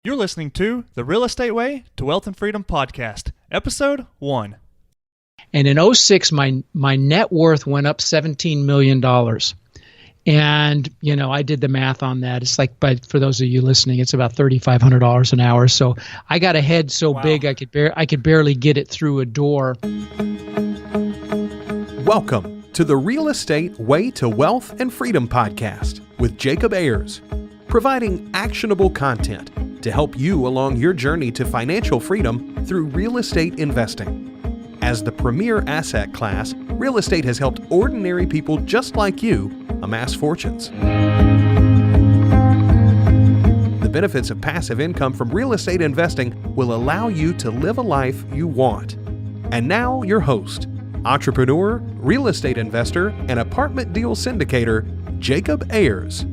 You're listening to the Real Estate Way to Wealth and Freedom podcast, episode 1. And in '06, my net worth went up $17 million. And, I did the math on that. It's like, but for those of you listening, it's about $3,500 an hour. So I got a head so big I could barely get it through a door. Welcome to the Real Estate Way to Wealth and Freedom podcast with Jacob Ayers, providing actionable content to help you along your journey to financial freedom through real estate investing. As the premier asset class, real estate has helped ordinary people just like you amass fortunes. The benefits of passive income from real estate investing will allow you to live a life you want. And now your host, entrepreneur, real estate investor, and apartment deal syndicator, Jacob Ayers.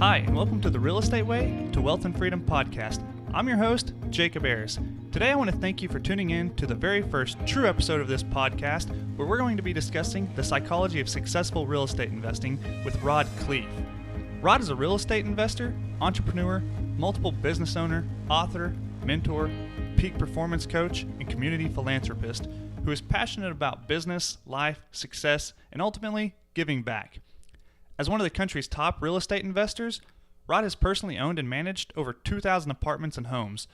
Hi, and welcome to the Real Estate Way to Wealth and Freedom podcast. I'm your host, Jacob Ayers. Today I want to thank you for tuning in to the very first true episode of this podcast, where we're going to be discussing the psychology of successful real estate investing with Rod Khleif. Rod is a real estate investor, entrepreneur, multiple business owner, author, mentor, peak performance coach, and community philanthropist who is passionate about business, life, success, and ultimately giving back. As one of the country's top real estate investors, Rod has personally owned and managed over 2,000 apartments and homes.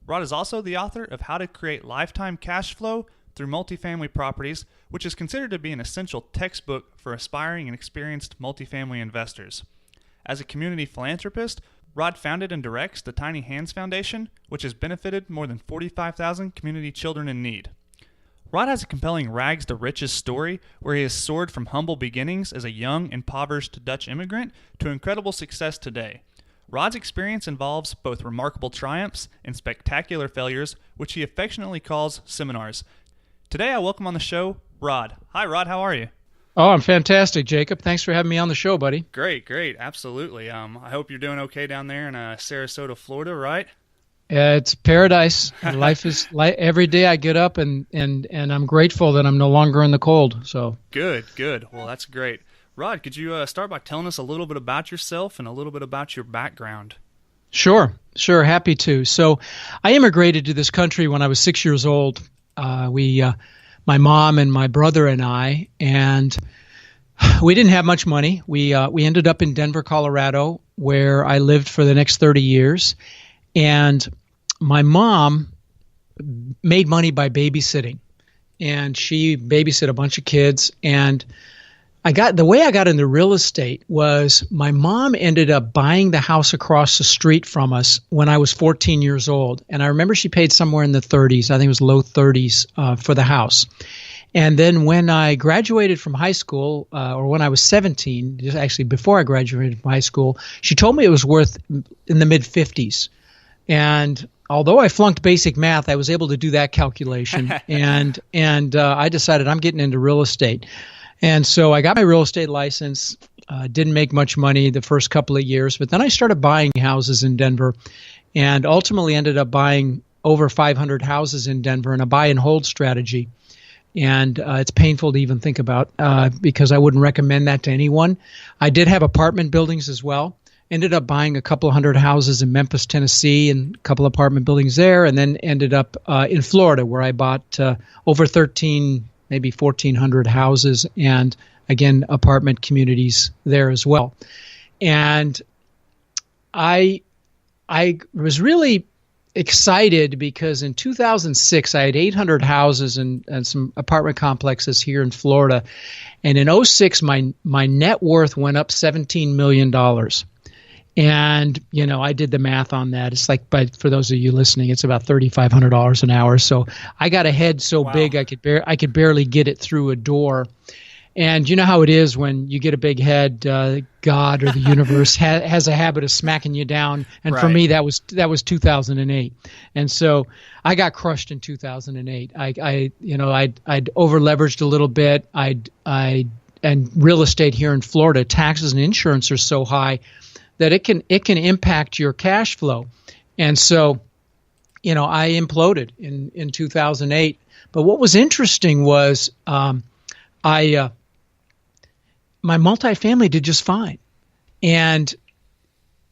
Rod is also the author of How to Create Lifetime Cash Flow Through Multifamily Properties, which is considered to be an essential textbook for aspiring and experienced multifamily investors. As a community philanthropist, Rod founded and directs the Tiny Hands Foundation, which has benefited more than 45,000 community children in need. Rod has a compelling rags to riches story where he has soared from humble beginnings as a young, impoverished Dutch immigrant to incredible success today. Rod's experience involves both remarkable triumphs and spectacular failures, which he affectionately calls seminars. Today I welcome on the show Rod. Hi Rod, how are you? Oh, I'm fantastic, Jacob. Thanks for having me on the show, buddy. Great, absolutely. I hope you're doing okay down there in Sarasota, Florida, right? It's paradise. Life is every day I get up and I'm grateful that I'm no longer in the cold. So good. Well, that's great. Rod, could you start by telling us a little bit about yourself and a little bit about your background? Sure. Happy to. So I immigrated to this country when I was 6 years old. My mom and my brother and I, and we didn't have much money. We ended up in Denver, Colorado, where I lived for the next 30 years. And my mom made money by babysitting, and she babysit a bunch of kids. And the way I got into real estate was my mom ended up buying the house across the street from us when I was 14 years old. And I remember she paid somewhere in the 30s, I think it was low 30s for the house. And then when I graduated from high school, or when I was 17, just actually before I graduated from high school, she told me it was worth in the mid 50s. And although I flunked basic math, I was able to do that calculation, and I decided I'm getting into real estate. And so I got my real estate license, didn't make much money the first couple of years, but then I started buying houses in Denver and ultimately ended up buying over 500 houses in Denver in a buy and hold strategy. And it's painful to even think about because I wouldn't recommend that to anyone. I did have apartment buildings as well. Ended up buying a couple of hundred houses in Memphis, Tennessee, and a couple of apartment buildings there, and then ended up in Florida, where I bought over 13, maybe 1,400 houses, and again, apartment communities there as well. And I was really excited because in 2006, I had 800 houses and some apartment complexes here in Florida, and in '06, my net worth went up $17 million. And, I did the math on that. It's like, but for those of you listening, it's about $3,500 an hour. So I got a head so big I could barely get it through a door. And you know how it is when you get a big head, God or the universe has a habit of smacking you down. And right. For me, that was 2008. And so I got crushed in 2008. I'd over leveraged a little bit. And real estate here in Florida, taxes and insurance are so high that it can impact your cash flow. And so, I imploded in 2008. But what was interesting was I my multifamily did just fine. And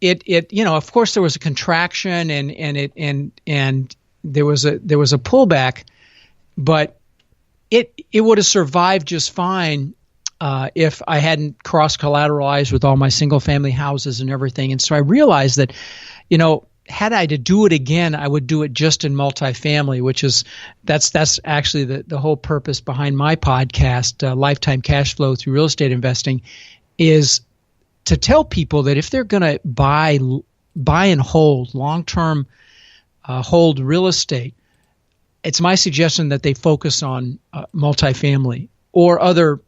it of course there was a contraction and there was a pullback, but it would have survived just fine if I hadn't cross-collateralized with all my single-family houses and everything. And so I realized that, had I to do it again, I would do it just in multifamily, that's actually the whole purpose behind my podcast, Lifetime Cash Flow Through Real Estate Investing, is to tell people that if they're going to buy and hold, long-term hold real estate, it's my suggestion that they focus on multifamily or other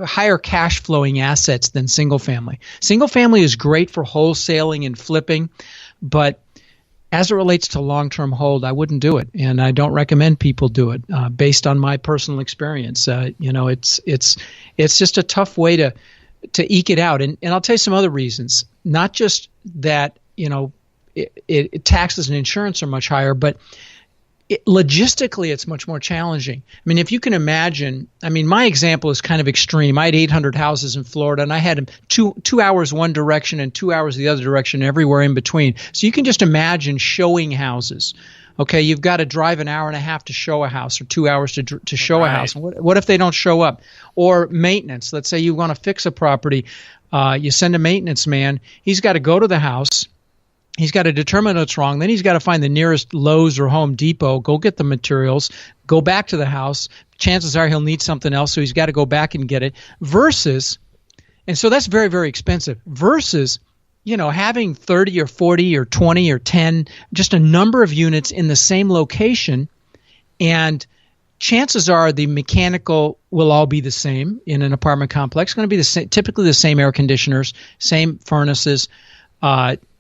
higher cash flowing assets than single family. Single family is great for wholesaling and flipping, but as it relates to long-term hold, I wouldn't do it, and I don't recommend people do it based on my personal experience. It's just a tough way to eke it out, and I'll tell you some other reasons. Not just that taxes and insurance are much higher, but logistically, it's much more challenging. I mean, if you can imagine, my example is kind of extreme. I had 800 houses in Florida, and I had them two hours one direction and 2 hours the other direction, everywhere in between. So you can just imagine showing houses. Okay, you've got to drive an hour and a half to show a house, or 2 hours to show a house. What if they don't show up? Or maintenance. Let's say you want to fix a property. You send a maintenance man. He's got to go to the house. He's got to determine what's wrong. Then he's got to find the nearest Lowe's or Home Depot, go get the materials, go back to the house. Chances are he'll need something else, so he's got to go back and get it. And so that's very, very expensive. Versus, having 30 or 40 or 20 or 10, just a number of units in the same location, and chances are the mechanical will all be the same in an apartment complex. It's going to be typically the same air conditioners, same furnaces.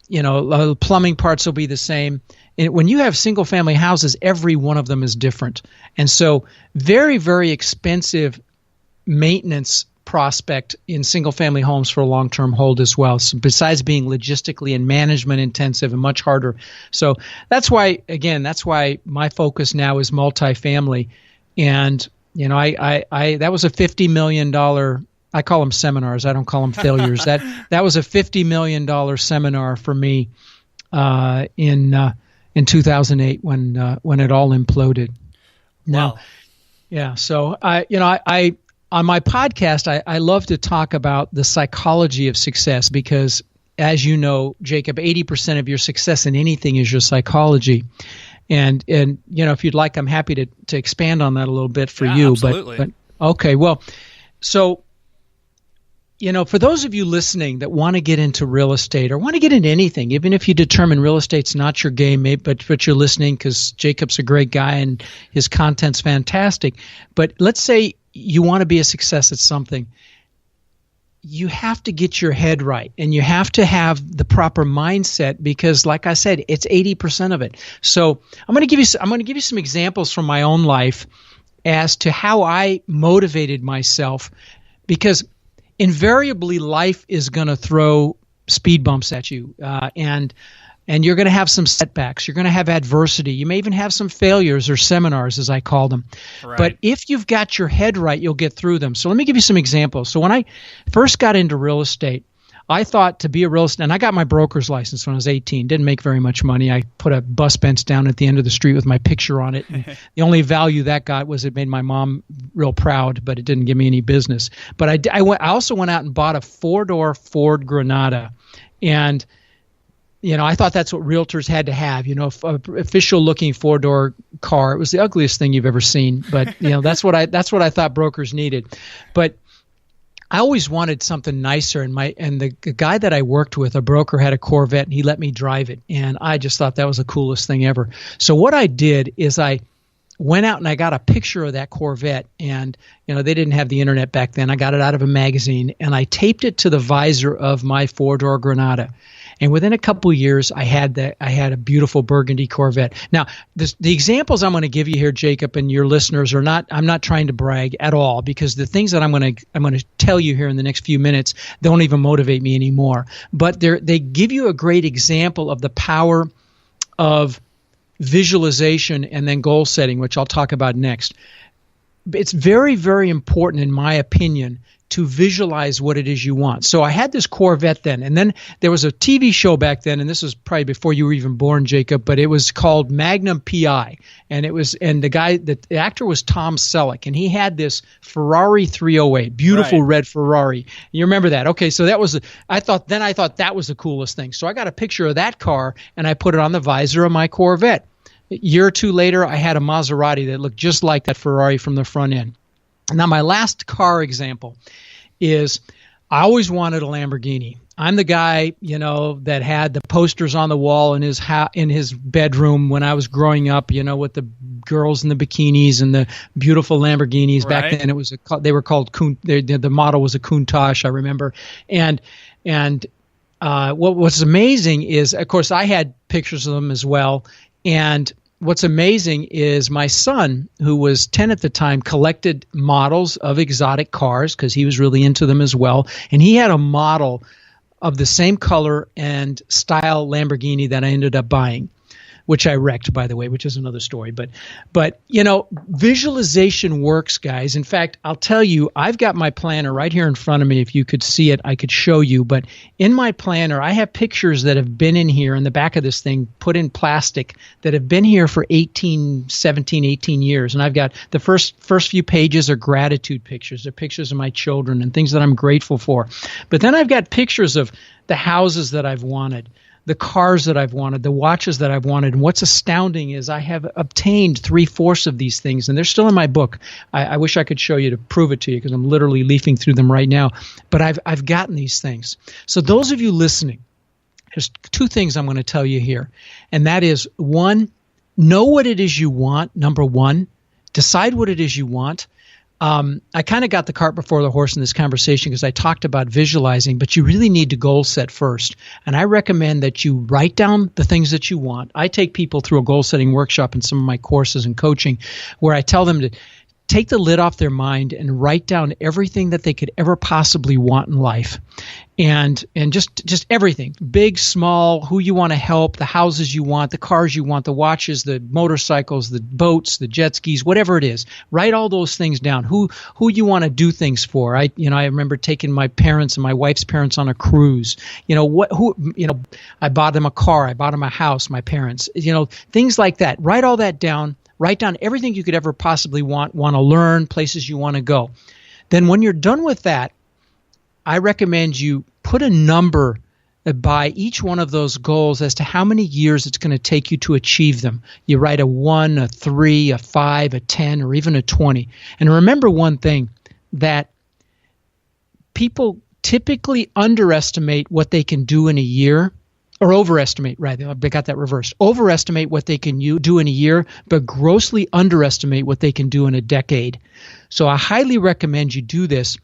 Plumbing parts will be the same. And when you have single family houses, every one of them is different. And so very, very expensive maintenance prospect in single family homes for a long-term hold as well. So besides being logistically and management intensive and much harder. So that's why my focus now is multifamily. And, that was a $50 million, I call them seminars. I don't call them failures. That was a $50 million seminar for me in 2008 when it all imploded. Now, wow. Yeah. So I on my podcast I love to talk about the psychology of success because, as you know, Jacob, 80% of your success in anything is your psychology. And if you'd like, I'm happy to expand on that a little bit for you. Absolutely. But okay. Well, so. For those of you listening that want to get into real estate or want to get into anything, even if you determine real estate's not your game, but you're listening because Jacob's a great guy and his content's fantastic. But let's say you want to be a success at something. You have to get your head right, and you have to have the proper mindset because, like I said, it's 80% of it. So I'm going to give you some examples from my own life as to how I motivated myself, because invariably life is going to throw speed bumps at you, and you're going to have some setbacks. You're going to have adversity. You may even have some failures or seminars, as I call them. Right. But if you've got your head right, you'll get through them. So let me give you some examples. So when I first got into real estate, I thought to be a real estate, and I got my broker's license when I was 18. Didn't make very much money. I put a bus bench down at the end of the street with my picture on it. And the only value that got was it made my mom real proud, but it didn't give me any business. But I also went out and bought a 4-door Ford Granada, and I thought that's what realtors had to have. Official looking 4-door car. It was the ugliest thing you've ever seen, but that's what I thought brokers needed. But I always wanted something nicer, and the guy that I worked with, a broker, had a Corvette, and he let me drive it, and I just thought that was the coolest thing ever. So what I did is I went out and I got a picture of that Corvette, and they didn't have the internet back then. I got it out of a magazine, and I taped it to the visor of my 4-door Granada. And within a couple of years, I had a beautiful burgundy Corvette. Now, the examples I'm going to give you here, Jacob, and your listeners are not. I'm not trying to brag at all, because the things that I'm going to tell you here in the next few minutes don't even motivate me anymore. But they give you a great example of the power of visualization and then goal setting, which I'll talk about next. it's very, very important, in my opinion, to visualize what it is you want. So I had this Corvette then, and then there was a TV show back then, and this was probably before you were even born, Jacob, but it was called Magnum PI, and the actor was Tom Selleck, and he had this Ferrari 308, beautiful red Ferrari. You remember that? Okay, so I thought that was the coolest thing. So I got a picture of that car, and I put it on the visor of my Corvette. A year or two later, I had a Maserati that looked just like that Ferrari from the front end. Now, my last car example is I always wanted a Lamborghini. I'm the guy, that had the posters on the wall in his bedroom when I was growing up, with the girls in the bikinis and the beautiful Lamborghinis. Right. Back then, they were called the model was a Countach, I remember. And what was amazing is, of course, I had pictures of them as well. And what's amazing is my son, who was 10 at the time, collected models of exotic cars because he was really into them as well. And he had a model of the same color and style Lamborghini that I ended up buying, which I wrecked, by the way, which is another story. But visualization works, guys. In fact, I'll tell you, I've got my planner right here in front of me. If you could see it, I could show you. But in my planner, I have pictures that have been in here in the back of this thing, put in plastic, that have been here for 17, 18 years. And I've got the first few pages are gratitude pictures. They're pictures of my children and things that I'm grateful for. But then I've got pictures of the houses that I've wanted, the cars that I've wanted, the watches that I've wanted. And what's astounding is I have obtained 3/4 of these things, and they're still in my book. I wish I could show you to prove it to you because I'm literally leafing through them right now. But I've gotten these things. So those of you listening, there's two things I'm going to tell you here. And that is, one, know what it is you want, number one. Decide what it is you want. I kind of got the cart before the horse in this conversation because I talked about visualizing, but you really need to goal set first. And I recommend that you write down the things that you want. I take people through a goal setting workshop in some of my courses and coaching where I tell them to take the lid off their mind and write down everything that they could ever possibly want in life. And just everything, big, small, who you want to help, the houses you want, the cars you want, the watches, the motorcycles, the boats, the jet skis, whatever it is. Write all those things down. Who you want to do things for. I remember taking my parents and my wife's parents on a cruise. I bought them a car, I bought them a house, my parents. Things like that. Write all that down. Write down everything you could ever possibly want to learn, places you want to go. Then when you're done with that, I recommend you put a number by each one of those goals as to how many years it's going to take you to achieve them. You write a 1, a 3, a 5, a 10, or even a 20. And remember one thing, that people typically underestimate what they can do in a year, or overestimate, right? I got that reversed. Overestimate what they can do in a year, but grossly underestimate what they can do in a decade. So I highly recommend you do this.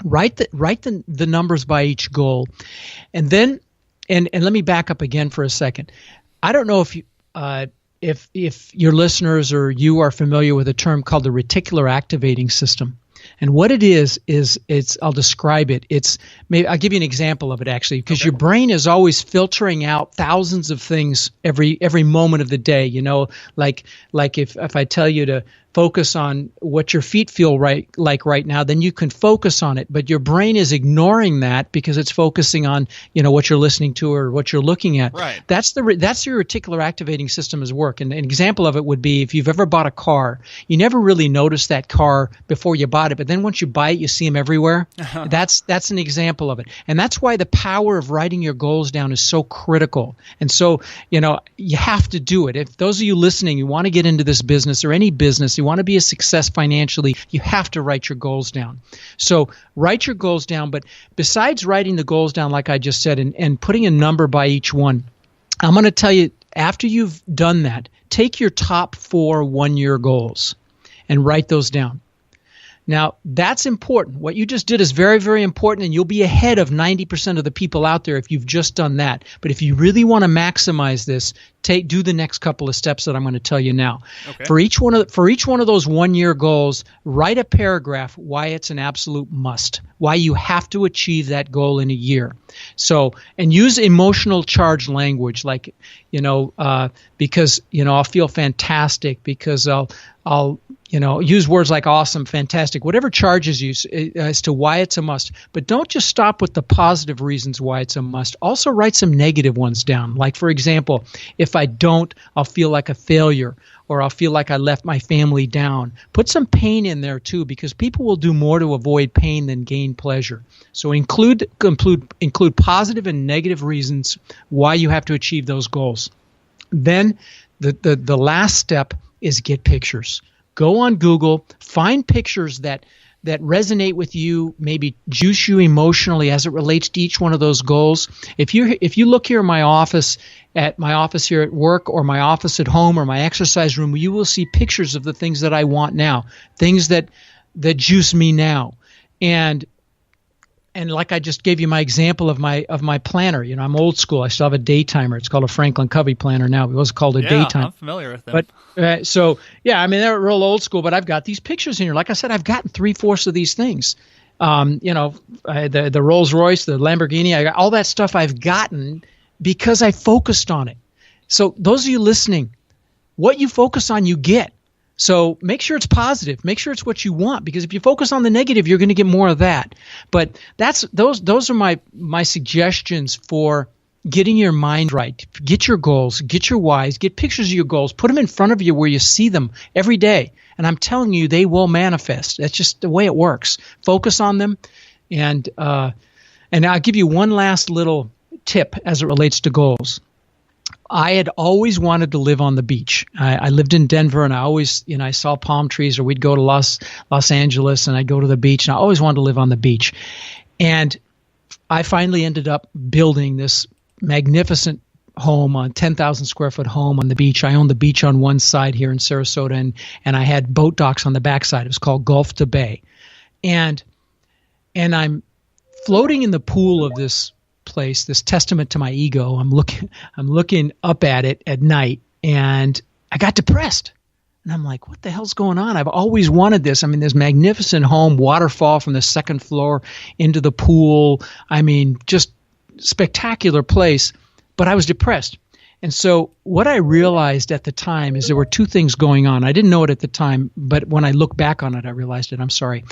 Write the numbers by each goal. And then, and let me back up again for a second. I don't know if your listeners or you are familiar with a term called the reticular activating system. And what it is I'll describe it. I'll give you an example of it actually, because your brain is always filtering out thousands of things every moment of the day. Like if I tell you to focus on what your feet feel like right now, then you can focus on it. But your brain is ignoring that because it's focusing on what you're listening to or what you're looking at. Right. That's your reticular activating system's work. And an example of it would be if you've ever bought a car, you never really noticed that car before you bought it, but then once you buy it, you see them everywhere. That's an example of it. And that's why the power of writing your goals down is so critical. And so, you have to do it. If those of you listening, you want to get into this business or any business, you want to be a success financially, you have to write your goals down. So write your goals down. But besides writing the goals down, like I just said, and putting a number by each one, I'm going to tell you, after you've done that, take your top 4 one-year goals and write those down. Now, that's important. What you just did is very, very important, and you'll be ahead of 90% of the people out there if you've just done that. But if you really want to maximize this, do the next couple of steps that I'm going to tell you now. Okay. For each one of those one-year goals, write a paragraph why it's an absolute must, why you have to achieve that goal in a year. So, and use emotional charged language, like, because, I'll feel fantastic, because I'll use words like awesome, fantastic, whatever charges you as to why it's a must. But don't just stop with the positive reasons why it's a must. Also write some negative ones down. Like, for example, if I don't, I'll feel like a failure, or I'll feel like I left my family down. Put some pain in there too, because people will do more to avoid pain than gain pleasure. So include positive and negative reasons why you have to achieve those goals. Then the last step is get pictures. Go on Google, find pictures that resonate with you, maybe juice you emotionally as it relates to each one of those goals. If you look here in my office here at work, or my office at home, or my exercise room, you will see pictures of the things that I want now, things that juice me now. And like I just gave you my example of my planner, I'm old school. I still have a day timer. It's called a Franklin Covey planner now. It was called a day timer. I'm familiar with them. But they're real old school. But I've got these pictures in here. Like I said, I've gotten 3/4 of these things. The Rolls Royce, the Lamborghini, I got all that stuff I've gotten because I focused on it. So those of you listening, what you focus on, you get. So make sure it's positive. Make sure it's what you want, because if you focus on the negative, you're going to get more of that. But those are my suggestions for getting your mind right. Get your goals, get your whys, get pictures of your goals, put them in front of you where you see them every day. And I'm telling you, they will manifest. That's just the way it works. Focus on them. And I'll give you one last little tip as it relates to goals. I had always wanted to live on the beach. I lived in Denver, and I always, I saw palm trees, or we'd go to Los Angeles, and I'd go to the beach, and I always wanted to live on the beach. And I finally ended up building this magnificent home, on 10,000 square foot home on the beach. I owned the beach on one side here in Sarasota, and I had boat docks on the backside. It was called Gulf to Bay. And I'm floating in the pool of this place, this testament to my ego. I'm looking up at it at night, and I got depressed. And I'm like, what the hell's going on? I've always wanted this. I mean, this magnificent home, waterfall from the second floor into the pool. I mean, just spectacular place. But I was depressed. And so what I realized at the time is there were two things going on. I didn't know it at the time, but when I look back on it, I realized it. I'm sorry.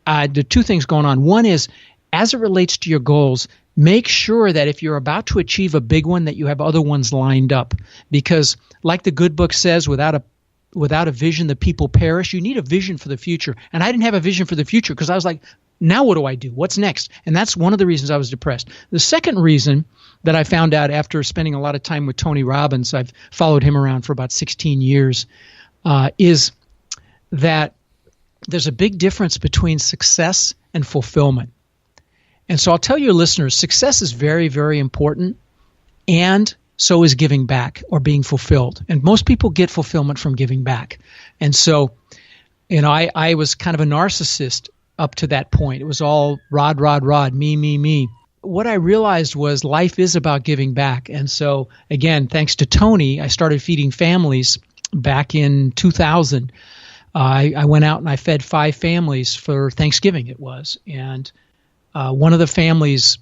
The two things going on. One is, as it relates to your goals, make sure that if you're about to achieve a big one, that you have other ones lined up. Because like the good book says, without a vision, the people perish. You need a vision for the future. And I didn't have a vision for the future, because I was like, now what do I do? What's next? And that's one of the reasons I was depressed. The second reason that I found out after spending a lot of time with Tony Robbins, I've followed him around for about 16 years, is that there's a big difference between success and fulfillment. And so I'll tell your listeners, success is very, very important, and so is giving back or being fulfilled. And most people get fulfillment from giving back. And so, I was kind of a narcissist up to that point. It was all Rod, me. What I realized was life is about giving back. And so, again, thanks to Tony, I started feeding families back in 2000. I went out and I fed 5 families for Thanksgiving, it was. And one of the families,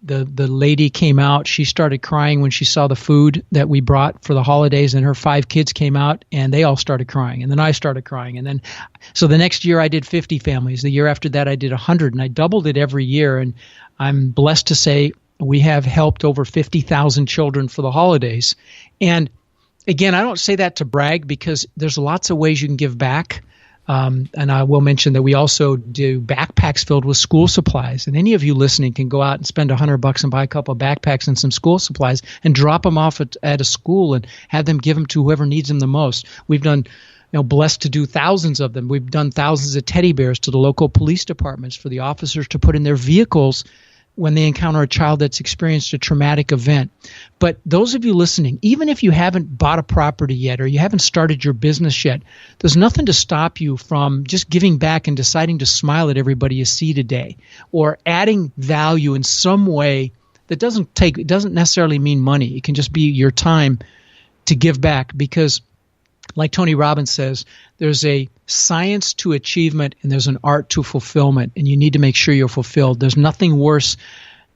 the lady came out. She started crying when she saw the food that we brought for the holidays, and her 5 kids came out, and they all started crying. And then I started crying. And then, so the next year I did 50 families. The year after that I did 100, and I doubled it every year. And I'm blessed to say we have helped over 50,000 children for the holidays. And again, I don't say that to brag, because there's lots of ways you can give back. And I will mention that we also do backpacks filled with school supplies. And any of you listening can go out and spend $100 and buy a couple of backpacks and some school supplies and drop them off at a school and have them give them to whoever needs them the most. We've done, blessed to do thousands of them. We've done thousands of teddy bears to the local police departments for the officers to put in their vehicles when they encounter a child that's experienced a traumatic event. But those of you listening, even if you haven't bought a property yet, or you haven't started your business yet, there's nothing to stop you from just giving back and deciding to smile at everybody you see today, or adding value in some way that it doesn't necessarily mean money. It can just be your time to give back, because like Tony Robbins says, there's a science to achievement and there's an art to fulfillment, and you need to make sure you're fulfilled. There's nothing worse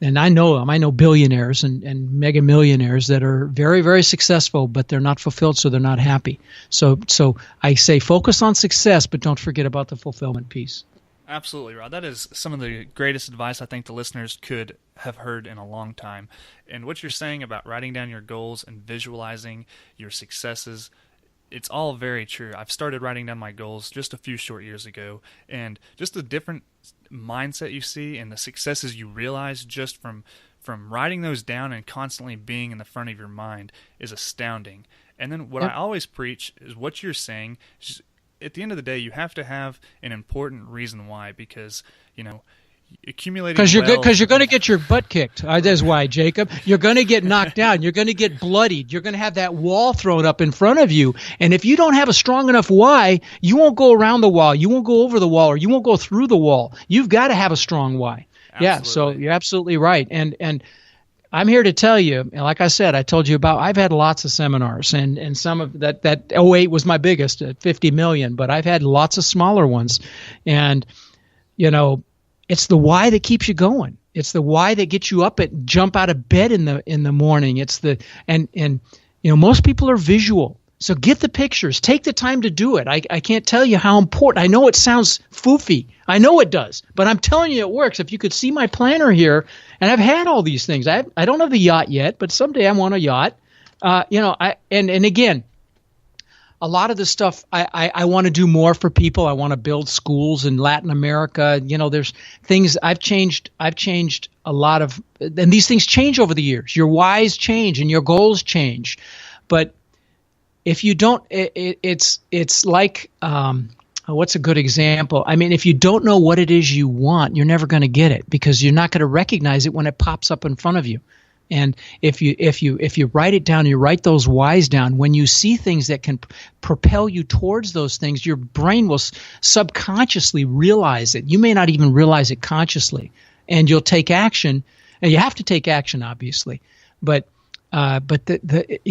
And I know them. I know billionaires and mega millionaires that are very, very successful, but they're not fulfilled, so they're not happy. So I say focus on success, but don't forget about the fulfillment piece. Absolutely, Rod. That is some of the greatest advice I think the listeners could have heard in a long time. And what you're saying about writing down your goals and visualizing your successes, it's all very true. I've started writing down my goals just a few short years ago, and just the different mindset you see and the successes you realize just from writing those down and constantly being in the front of your mind is astounding. And then what I always preach is what you're saying. Just, at the end of the day, you have to have an important reason why, because, accumulating because you're going to get your butt kicked. That's why, Jacob. You're going to get knocked down. You're going to get bloodied. You're going to have that wall thrown up in front of you. And if you don't have a strong enough why, you won't go around the wall. You won't go over the wall, or you won't go through the wall. You've got to have a strong why. Absolutely. Yeah. So you're absolutely right. And I'm here to tell you, and like I said, I told you about, I've had lots of seminars, and some of that 08 was my biggest at 50 million, but I've had lots of smaller ones. And, it's the why that keeps you going. It's the why that gets you up and jump out of bed in the morning. It's and most people are visual. So get the pictures. Take the time to do it. I can't tell you how important. I know it sounds foofy. I know it does. But I'm telling you it works. If you could see my planner here, and I've had all these things. I don't have the yacht yet, but someday I want a yacht. And again, a lot of the stuff I want to do more for people. I want to build schools in Latin America. There's things I've changed a lot of, and these things change over the years. Your whys change and your goals change. But if you don't, it's like, what's a good example? I mean, if you don't know what it is you want, you're never going to get it, because you're not going to recognize it when it pops up in front of you. And if you write it down, you write those whys down, when you see things that can propel you towards those things, your brain will subconsciously realize it. You may not even realize it consciously, and you'll take action. And you have to take action, obviously, but there are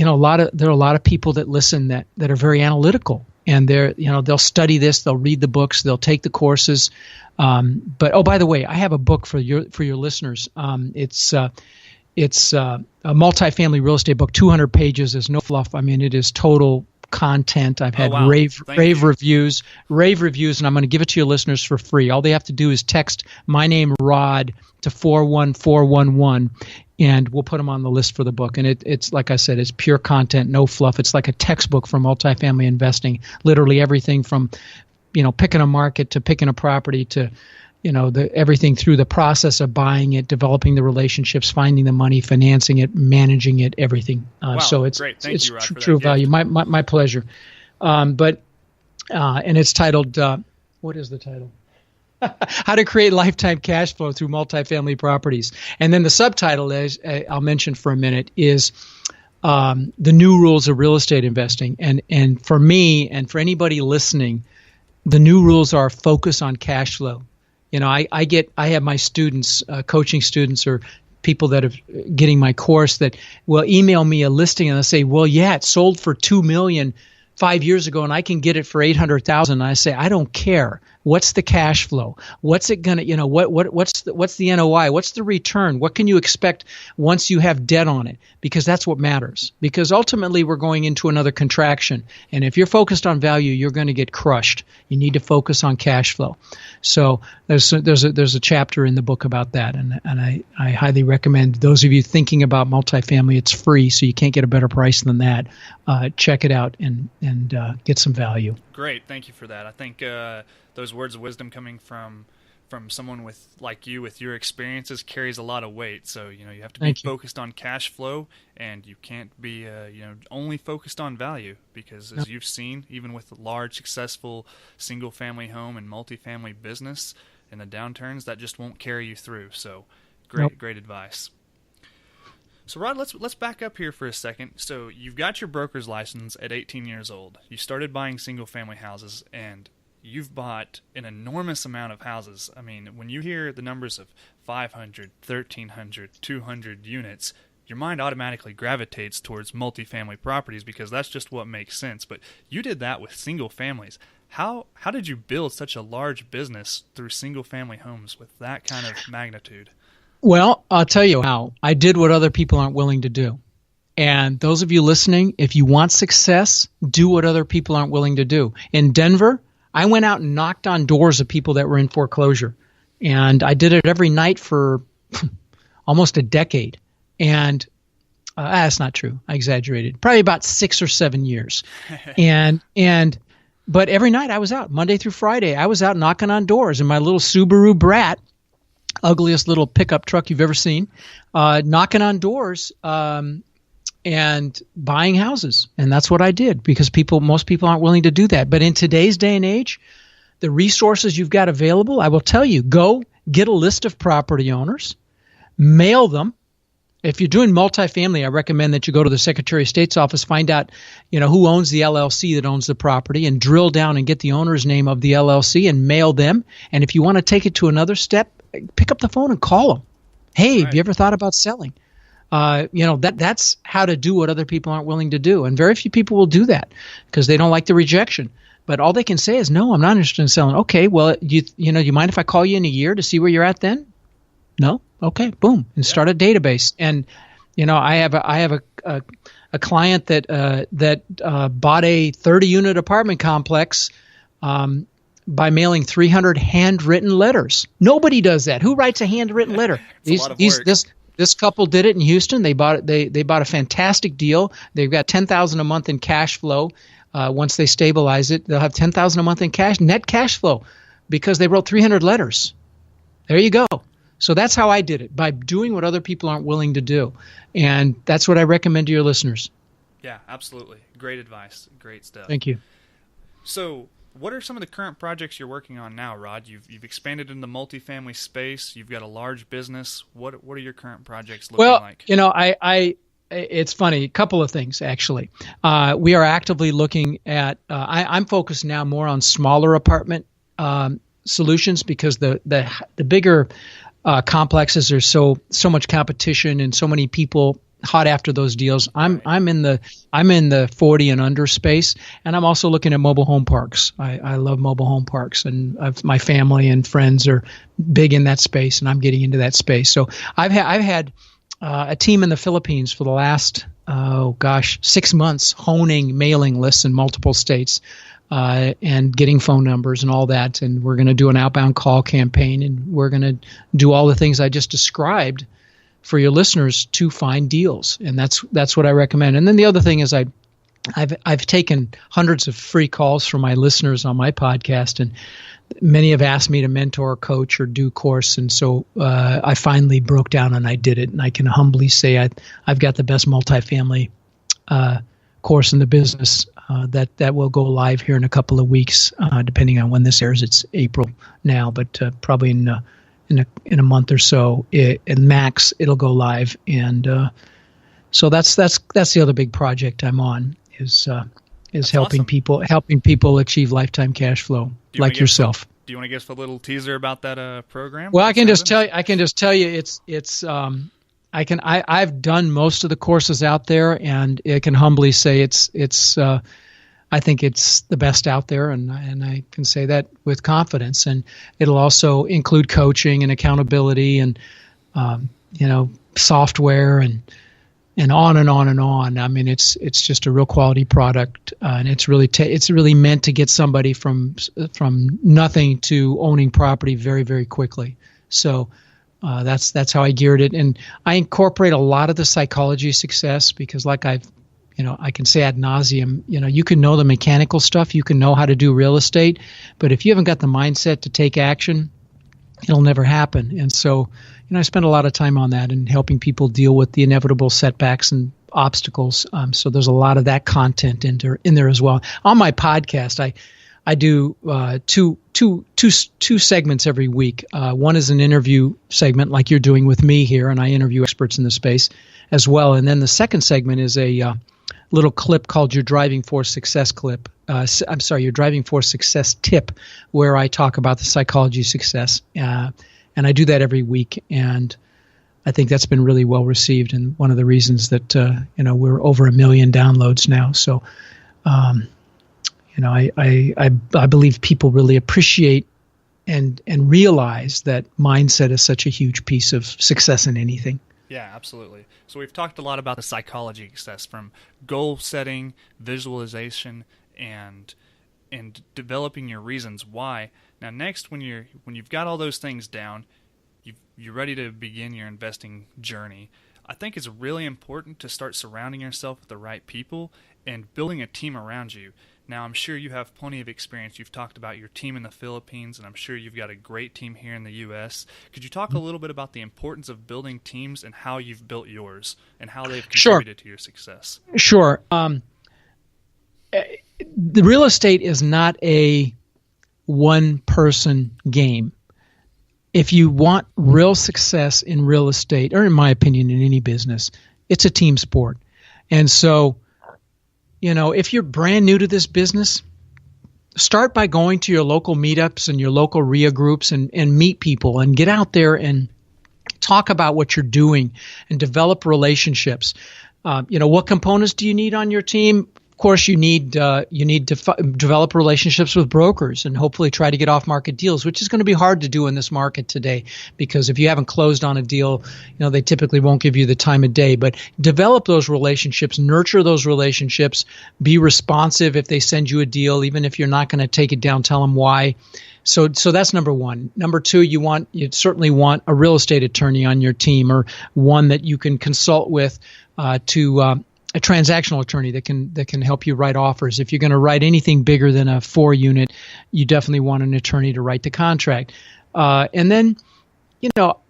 a lot of people that listen that are very analytical, and they'll study this, they'll read the books, they'll take the courses. But by the way, I have a book for your listeners. It's a multifamily real estate book, 200 pages. There's no fluff. I mean, it is total content. I've had rave reviews, and I'm going to give it to your listeners for free. All they have to do is text my name, Rod, to 41411, and we'll put them on the list for the book. And it's like I said, it's pure content, no fluff. It's like a textbook for multifamily investing. Literally everything from, picking a market to picking a property to, everything through the process of buying it, developing the relationships, finding the money, financing it, managing it, everything. So it's great. Thank you, Rod, for that true gift. value. My pleasure. And it's titled, what is the title? How to Create Lifetime Cash Flow Through Multifamily Properties. And then the subtitle is, I'll mention for a minute, is The New Rules of Real Estate Investing. And for me and for anybody listening, the new rules are focus on cash flow. I have my students, coaching students, or people that are getting my course that will email me a listing and they'll say, well, yeah, it sold for $2 million 5 years ago and I can get it for $800,000. And I say, I don't care. What's the cash flow? What's it gonna, what's the NOI? What's the return? What can you expect once you have debt on it? Because that's what matters. Because ultimately we're going into another contraction. And if you're focused on value, you're going to get crushed. You need to focus on cash flow. So there's a chapter in the book about that. And I highly recommend those of you thinking about multifamily, it's free, so you can't get a better price than that. Check it out and get some value. Great. Thank you for that. I think those words of wisdom coming from someone like you with your experiences carries a lot of weight. So, you have to be focused on cash flow, and you can't be, only focused on value, because as you've seen, even with large, successful single-family home and multifamily business in the downturns, that just won't carry you through. So great advice. So, Rod, let's back up here for a second. So you've got your broker's license at 18 years old. You started buying single-family houses, and you've bought an enormous amount of houses. I mean, when you hear the numbers of 500, 1,300, 200 units, your mind automatically gravitates towards multifamily properties because that's just what makes sense. But you did that with single families. How did you build such a large business through single-family homes with that kind of magnitude? Well, I'll tell you how. I did what other people aren't willing to do. And those of you listening, if you want success, do what other people aren't willing to do. In Denver, I went out and knocked on doors of people that were in foreclosure. And I did it every night for almost a decade. And that's not true. I exaggerated. Probably about 6 or 7 years. But every night I was out, Monday through Friday. I was out knocking on doors in my little Subaru Brat, ugliest little pickup truck you've ever seen, knocking on doors and buying houses. And that's what I did, because most people aren't willing to do that. But in today's day and age, the resources you've got available, I will tell you, go get a list of property owners, mail them. If you're doing multifamily, I recommend that you go to the Secretary of State's office, find out, who owns the LLC that owns the property, and drill down and get the owner's name of the LLC and mail them. And if you want to take it to another step, pick up the phone and call them. Hey, Have you ever thought about selling? That's how to do what other people aren't willing to do. And very few people will do that because they don't like the rejection. But all they can say is, no, I'm not interested in selling. Okay, well, you mind if I call you in a year to see where you're at then? No? Okay, boom, and start a database. And I have a client that bought a 30-unit apartment complex by mailing 300 handwritten letters. Nobody does that. Who writes a handwritten letter? This couple did it in Houston. They bought it. They bought a fantastic deal. They've got $10,000 a month in cash flow. Once they stabilize it, they'll have $10,000 a month in net cash flow, because they wrote 300 letters. There you go. So that's how I did it, by doing what other people aren't willing to do. And that's what I recommend to your listeners. Yeah, absolutely. Great advice. Great stuff. Thank you. So what are some of the current projects you're working on now, Rod? You've expanded in the multifamily space. You've got a large business. What are your current projects looking like? It's funny. A couple of things, actually. We are actively looking at, I'm focused now more on smaller apartment solutions, because the bigger complexes, there's so much competition and so many people hot after those deals. I'm in the 40 and under space, and I'm also looking at mobile home parks. I love mobile home parks, and my family and friends are big in that space, and I'm getting into that space. So I've had a team in the Philippines for the last 6 months, honing mailing lists in multiple states. And getting phone numbers and all that. And we're going to do an outbound call campaign, and we're going to do all the things I just described for your listeners to find deals. And that's what I recommend. And then the other thing is I've taken hundreds of free calls from my listeners on my podcast, and many have asked me to mentor, coach, or do course. And so I finally broke down and I did it. And I can humbly say I've got the best multifamily course in the business. That will go live here in a couple of weeks, depending on when this airs. It's April now, but probably in a month or so, at max, it'll go live. And so that's the other big project I'm on, is helping awesome. people achieve lifetime cash flow, like yourself. Do you want to give us a little teaser about that program? Well, I can just tell you it's. I've done most of the courses out there, and I can humbly say it's. I think it's the best out there, and I can say that with confidence. And it'll also include coaching and accountability, and software, and on and on and on. I mean, it's just a real quality product, and it's really meant to get somebody from nothing to owning property very, very quickly. So. That's how I geared it, and I incorporate a lot of the psychology of success, because, like I can say ad nauseum, you can know the mechanical stuff, you can know how to do real estate, but if you haven't got the mindset to take action, it'll never happen. And so, I spend a lot of time on that and helping people deal with the inevitable setbacks and obstacles. So there's a lot of that content in there as well. On my podcast, I do two segments every week. One is an interview segment like you're doing with me here, and I interview experts in the space as well. And then the second segment is a little clip called Your Driving Force Success clip. Your Driving Force Success tip, where I talk about the psychology of success. And I do that every week, and I think that's been really well received, and one of the reasons that we're over 1 million downloads now. So, I believe people really appreciate and realize that mindset is such a huge piece of success in anything. Yeah, absolutely. So we've talked a lot about the psychology of success, from goal setting, visualization, and developing your reasons why. Now, next, when you've got all those things down, you're ready to begin your investing journey. I think it's really important to start surrounding yourself with the right people and building a team around you. Now, I'm sure you have plenty of experience. You've talked about your team in the Philippines, and I'm sure you've got a great team here in the U.S. Could you talk a little bit about the importance of building teams and how you've built yours and how they've contributed to your success? Sure. The real estate is not a one-person game. If you want real success in real estate, or in my opinion, in any business, it's a team sport. And so, if you're brand new to this business, start by going to your local meetups and your local RIA groups and meet people and get out there and talk about what you're doing and develop relationships. What components do you need on your team? Of course, you need to develop relationships with brokers and hopefully try to get off-market deals, which is going to be hard to do in this market today, because if you haven't closed on a deal, they typically won't give you the time of day. But develop those relationships, nurture those relationships, be responsive if they send you a deal, even if you're not going to take it down, tell them why. So that's number one. Number two, you certainly want a real estate attorney on your team, or one that you can consult with a transactional attorney that can help you write offers. If you're going to write anything bigger than a 4-unit, you definitely want an attorney to write the contract. And then,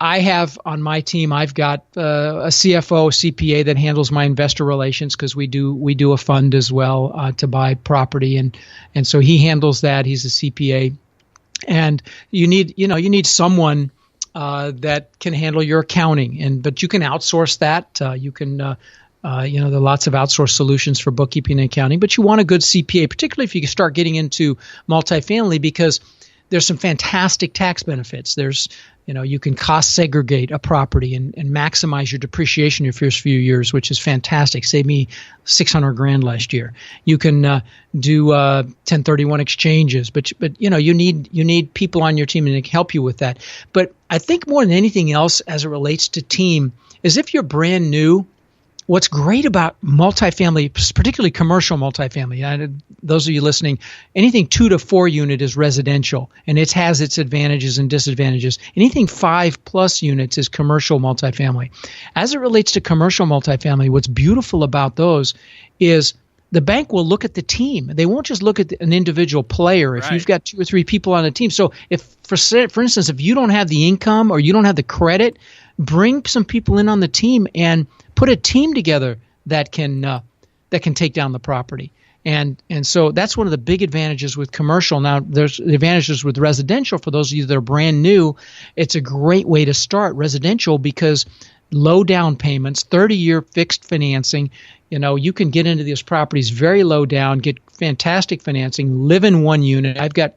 I have on my team, I've got a CFO, CPA that handles my investor relations, because we do a fund as well to buy property, and so he handles that. He's a CPA, and you need someone that can handle your accounting, but you can outsource that. You can. There are lots of outsourced solutions for bookkeeping and accounting, but you want a good CPA, particularly if you start getting into multifamily, because there's some fantastic tax benefits. There's, you can cost segregate a property and maximize your depreciation your first few years, which is fantastic. Saved me $600,000 last year. You can do 1031 exchanges, but you need people on your team and help you with that. But I think more than anything else, as it relates to team, is if you're brand new, what's great about multifamily, particularly commercial multifamily, those of you listening, anything 2 to 4 unit is residential, and it has its advantages and disadvantages. Anything 5+ units is commercial multifamily. As it relates to commercial multifamily, what's beautiful about those is the bank will look at the team. They won't just look at an individual player. If you've got 2 or 3 people on a team. So if, for instance, if you don't have the income or you don't have the credit, bring some people in on the team and put a team together that can take down the property. And so that's one of the big advantages with commercial. Now, there's the advantages with residential. For those of you that are brand new, it's a great way to start residential, because low down payments, 30-year fixed financing. You can get into these properties very low down, get fantastic financing, live in 1 unit. I've got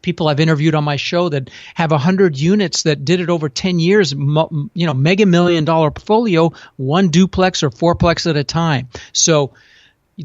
people I've interviewed on my show that have 100 units that did it over 10 years, mega $1 million portfolio, 1 duplex or 4plex at a time. So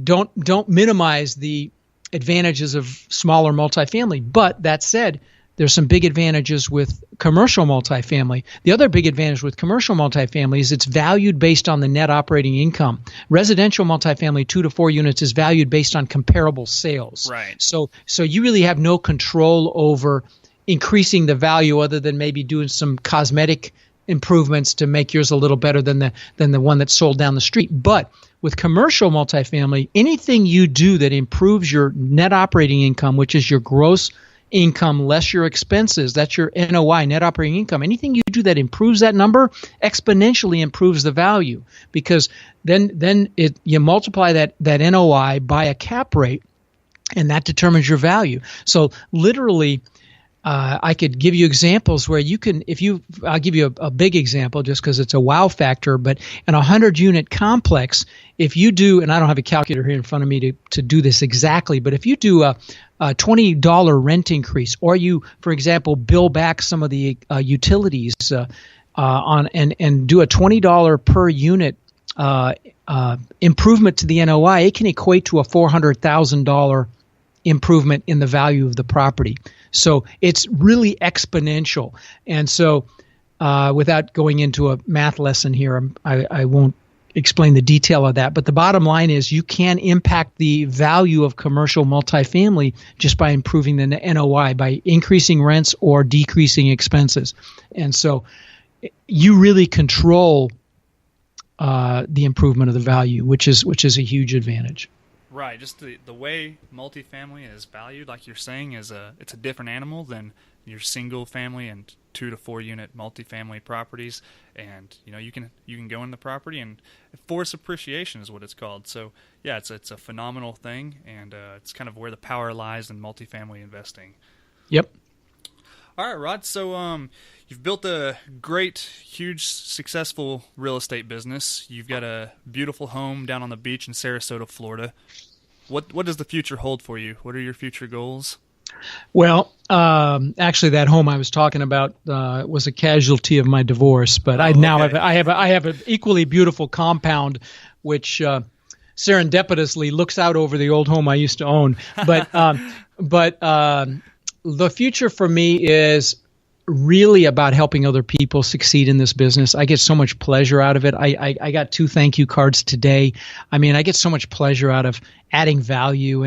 don't minimize the advantages of smaller multifamily. But that said, there's some big advantages with commercial multifamily. The other big advantage with commercial multifamily is it's valued based on the net operating income. Residential multifamily, 2 to 4 units, is valued based on comparable sales. Right. So you really have no control over increasing the value, other than maybe doing some cosmetic improvements to make yours a little better than the one that's sold down the street. But with commercial multifamily, anything you do that improves your net operating income, which is your gross income less your expenses, that's your NOI, net operating income. Anything you do that improves that number exponentially improves the value, because then you multiply that NOI by a cap rate, and that determines your value. So literally, I could give you examples where you can, I'll give you a big example just because it's a wow factor, but in a 100-unit complex, if you do, and I don't have a calculator here in front of me to do this exactly, but if you do a $20 rent increase, or you, for example, bill back some of the utilities and do a $20 per unit improvement to the NOI, it can equate to a $400,000 improvement in the value of the property. So it's really exponential. And so without going into a math lesson here, I won't explain the detail of that. But the bottom line is you can impact the value of commercial multifamily just by improving the NOI, by increasing rents or decreasing expenses. And so you really control the improvement of the value, which is a huge advantage. Right, just the way multifamily is valued, like you're saying, it's a different animal than your single family and 2 to 4 unit multifamily properties. And you can go in the property and force appreciation is what it's called. So yeah, it's a phenomenal thing, and it's kind of where the power lies in multifamily investing. Yep. All right, Rod. So you've built a great, huge, successful real estate business. You've got a beautiful home down on the beach in Sarasota, Florida. What does the future hold for you? What are your future goals? Well, actually, that home I was talking about was a casualty of my divorce. But I have an equally beautiful compound, which serendipitously looks out over the old home I used to own. But the future for me is really about helping other people succeed in this business. I get so much pleasure out of it. I got 2 thank you cards today. I mean, I get so much pleasure out of adding value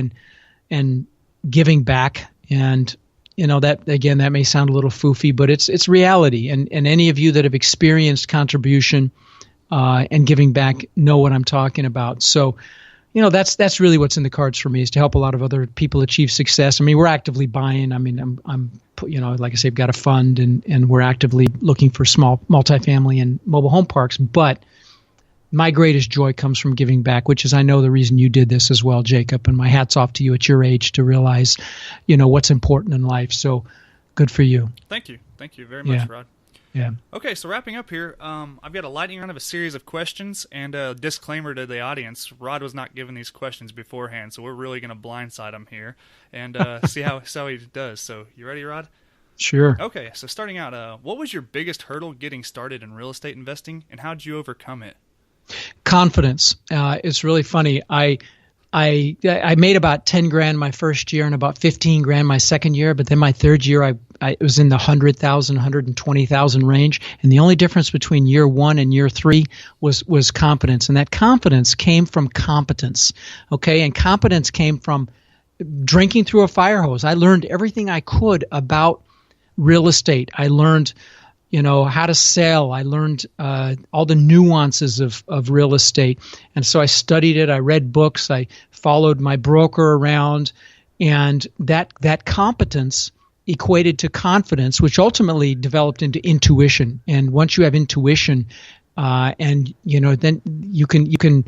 and giving back. And that may sound a little foofy, but it's reality. And any of you that have experienced contribution and giving back know what I'm talking about. So that's really what's in the cards for me, is to help a lot of other people achieve success. I mean, we're actively buying. I mean, I'm like I say, I've got a fund, and we're actively looking for small multifamily and mobile home parks. But my greatest joy comes from giving back, which is, I know, the reason you did this as well, Jacob. And my hat's off to you at your age to realize, what's important in life. So good for you. Thank you very much, Rod. Yeah. Okay, so wrapping up here, I've got a lightning round of a series of questions, and a disclaimer to the audience: Rod was not given these questions beforehand, so we're really going to blindside him here and see how he does. So, you ready, Rod? Sure. Okay, so starting out, what was your biggest hurdle getting started in real estate investing, and how did you overcome it? Confidence. It's really funny. I made about 10 grand my first year and about 15 grand my second year, but then my third year it was in the 100,000, 120,000 range. And the only difference between year 1 and year 3 was confidence. And that confidence came from competence. Okay. And competence came from drinking through a fire hose. I learned everything I could about real estate. I learned how to sell. I learned all the nuances of real estate. And so I studied it. I read books. I followed my broker around. And that competence equated to confidence, which ultimately developed into intuition. And once you have intuition, then you can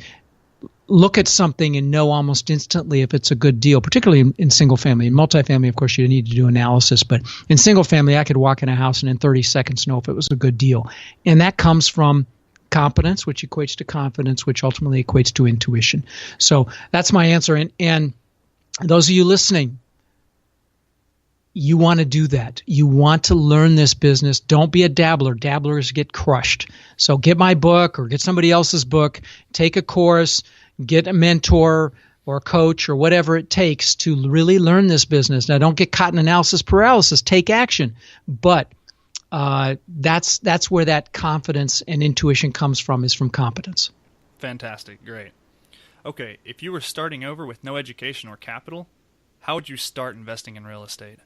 look at something and know almost instantly if it's a good deal, particularly in single family. In multifamily, of course, you need to do analysis. But in single family, I could walk in a house and in 30 seconds know if it was a good deal. And that comes from competence, which equates to confidence, which ultimately equates to intuition. So that's my answer. And those of you listening, you want to do that. You want to learn this business. Don't be a dabbler. Dabblers get crushed. So get my book or get somebody else's book, take a course, get a mentor or a coach or whatever it takes to really learn this business. Now, don't get caught in analysis paralysis. Take action. But that's where that confidence and intuition comes from, is from competence. Fantastic. Great. Okay, if you were starting over with no education or capital, how would you start investing in real estate?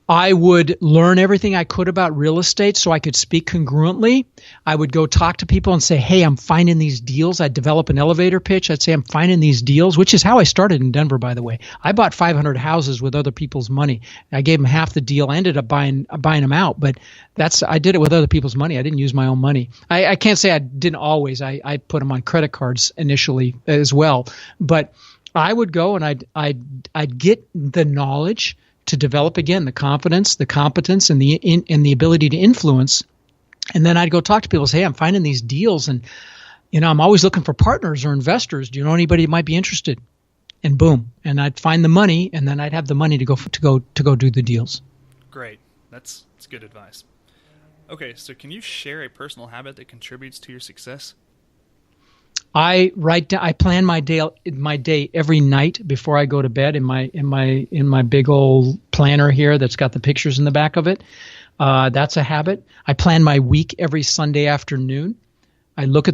I would learn everything I could about real estate so I could speak congruently. I would go talk to people and say, hey, I'm finding these deals. I'd develop an elevator pitch. I'd say, I'm finding these deals, which is how I started in Denver, by the way. I bought 500 houses with other people's money. I gave them half the deal. I ended up buying them out, but I did it with other people's money. I didn't use my own money. I can't say I didn't always. I put them on credit cards initially as well. But I would go and I'd get the knowledge to develop, again, the confidence, the competence, and the ability to influence. And then I'd go talk to people and say, hey, I'm finding these deals, and I'm always looking for partners or investors. Do you know anybody who might be interested? And boom, and I'd find the money, and then I'd have the money to go do the deals. Great, that's good advice. Okay, so can you share a personal habit that contributes to your success? I plan my day every night before I go to bed in my big old planner here that's got the pictures in the back of it. That's a habit. I plan my week every Sunday afternoon. I look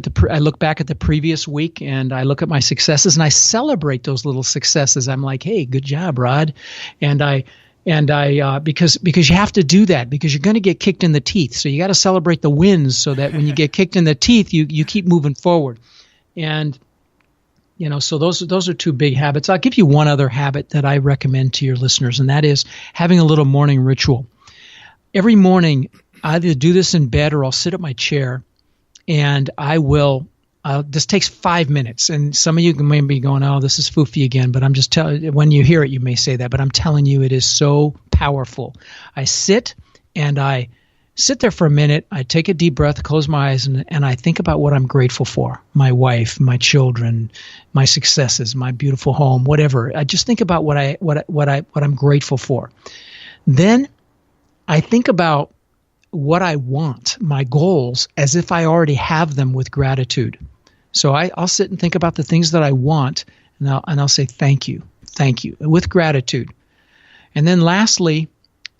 back at the previous week and I look at my successes and I celebrate those little successes. I'm like, hey, good job, Rod. And I because you have to do that because you're going to get kicked in the teeth. So you got to celebrate the wins so that when you get kicked in the teeth, you keep moving forward. And so those are two big habits. I'll give you one other habit that I recommend to your listeners, and that is having a little morning ritual. Every morning, I either do this in bed or I'll sit at my chair. And this takes 5 minutes. And some of you may be going, oh, this is foofy again. But I'm just telling you, when you hear it, you may say that. But I'm telling you, it is so powerful. I sit there for a minute. I take a deep breath, close my eyes, and I think about what I'm grateful for. My wife, my children, my successes, my beautiful home, whatever. I just think about what I'm grateful for. Then I think about what I want, my goals, as if I already have them with gratitude. So I'll sit and think about the things that I want, and I'll say thank you, with gratitude. And then lastly,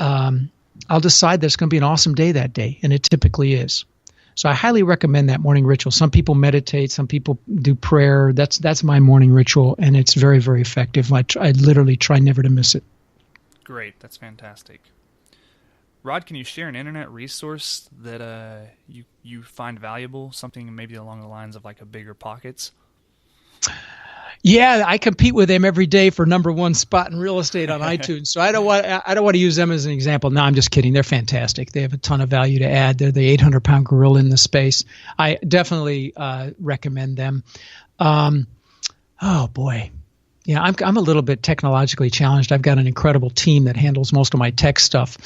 I'll decide that it's going to be an awesome day that day, and it typically is. So I highly recommend that morning ritual. Some people meditate, some people do prayer. That's my morning ritual, and it's very, very effective. I literally try never to miss it. Great, that's fantastic. Rod, can you share an internet resource that you find valuable, something maybe along the lines of like a Bigger Pockets? Yeah, I compete with them every day for number one spot in real estate on iTunes. So I don't want to use them as an example. No, I'm just kidding. They're fantastic. They have a ton of value to add. They're the 800-pound gorilla in the space. I definitely recommend them. Oh boy. Yeah, I'm a little bit technologically challenged. I've got an incredible team that handles most of my tech stuff,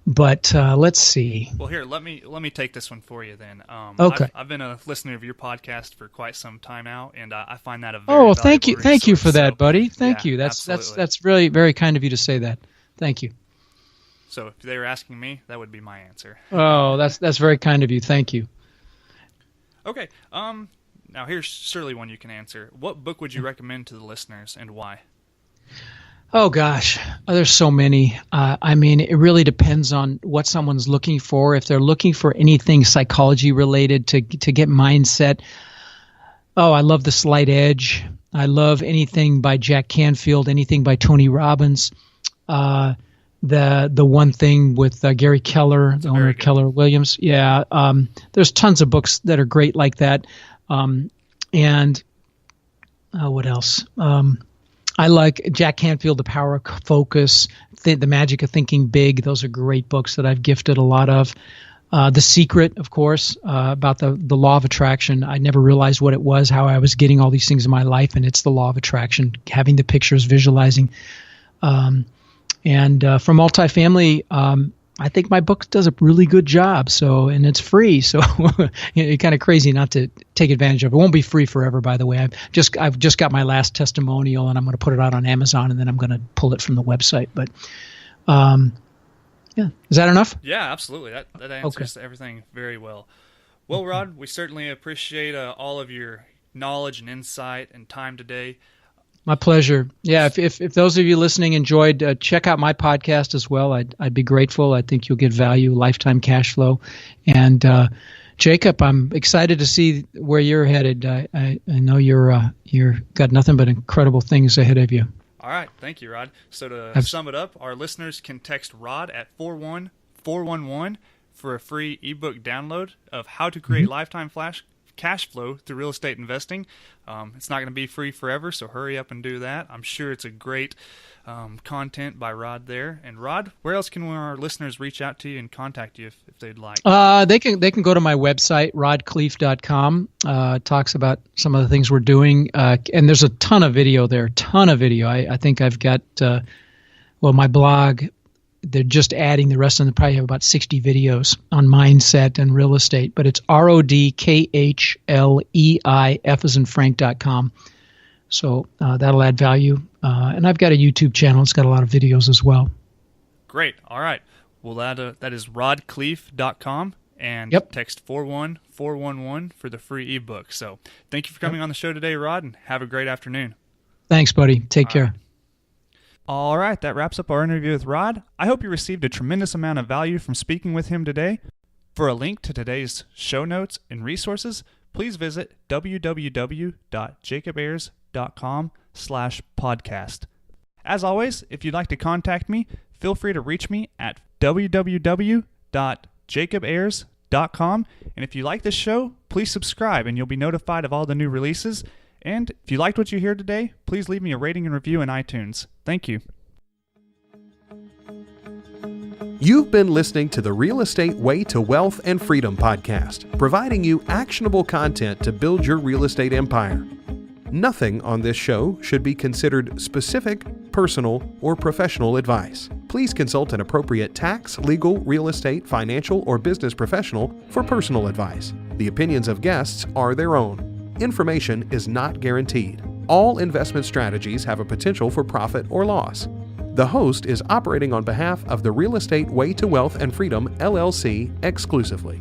but let's see. Well, here, let me take this one for you then. Okay. I've been a listener of your podcast for quite some time now, and I find that a very thank you, resource. thank you for that, buddy. Thank yeah, you. That's absolutely. really very kind of you to say that. Thank you. So if they were asking me, that would be my answer. Oh, that's very kind of you. Thank you. Okay. Now, here's surely one you can answer. What book would you recommend to the listeners, and why? Oh, gosh. There's so many. I mean, it really depends on what someone's looking for. If they're looking for anything psychology-related to get mindset, I love The Slight Edge. I love anything by Jack Canfield, anything by Tony Robbins. The One Thing with Gary Keller, the owner of Keller Williams. Yeah, there's tons of books that are great like that. And what else? I like Jack Canfield, The Power of Focus, The Magic of Thinking Big. Those are great books that I've gifted a lot of. The Secret, of course, about the law of attraction. I never realized what it was, how I was getting all these things in my life, and it's the law of attraction, having the pictures, visualizing. And for multifamily, I think my book does a really good job. And it's free. So it's kind of crazy not to take advantage of it. It won't be free forever, by the way. I've just got my last testimonial, and I'm going to put it out on Amazon, and then I'm going to pull it from the website. But yeah, is that enough? Yeah, absolutely. That answers everything very well. Well, Rod, we certainly appreciate all of your knowledge and insight and time today. My pleasure. Yeah, if those of you listening enjoyed, check out my podcast as well. I'd be grateful. I think you'll get value, lifetime cash flow. And Jacob, I'm excited to see where you're headed. I know you're got nothing but incredible things ahead of you. All right, thank you, Rod. So to sum it up, our listeners can text Rod at 41411 for a free ebook download of How to Create Lifetime Cash Flow Through Real Estate Investing. It's not going to be free forever, so hurry up and do that. I'm sure it's a great content by Rod there. And Rod, where else can our listeners reach out to you and contact you if they'd like? They can go to my website, rodkhleif.com. Talks about some of the things we're doing. And there's a ton of video there, I think I've got, my blog, they're just adding the rest of them. They probably have about 60 videos on mindset and real estate, but it's rodkhleif as in Frank.com. So that'll add value. And I've got a YouTube channel. It's got a lot of videos as well. Great. All right. Well, that is rodkhleif.com. and Yep. text 41411 for the free ebook. So thank you for coming on the show today, Rod, and have a great afternoon. Thanks, buddy. Take care. All right, that wraps up our interview with Rod. I hope you received a tremendous amount of value from speaking with him today. For a link to today's show notes and resources, please visit www.jacobayers.com/podcast. As always, if you'd like to contact me, feel free to reach me at www.jacobayers.com. And if you like this show, please subscribe and you'll be notified of all the new releases. And if you liked what you heard today, please leave me a rating and review in iTunes. Thank you. You've been listening to the Real Estate Way to Wealth and Freedom podcast, providing you actionable content to build your real estate empire. Nothing on this show should be considered specific, personal, or professional advice. Please consult an appropriate tax, legal, real estate, financial, or business professional for personal advice. The opinions of guests are their own. Information is not guaranteed. All investment strategies have a potential for profit or loss. The host is operating on behalf of the Real Estate Way to Wealth and Freedom, LLC, exclusively.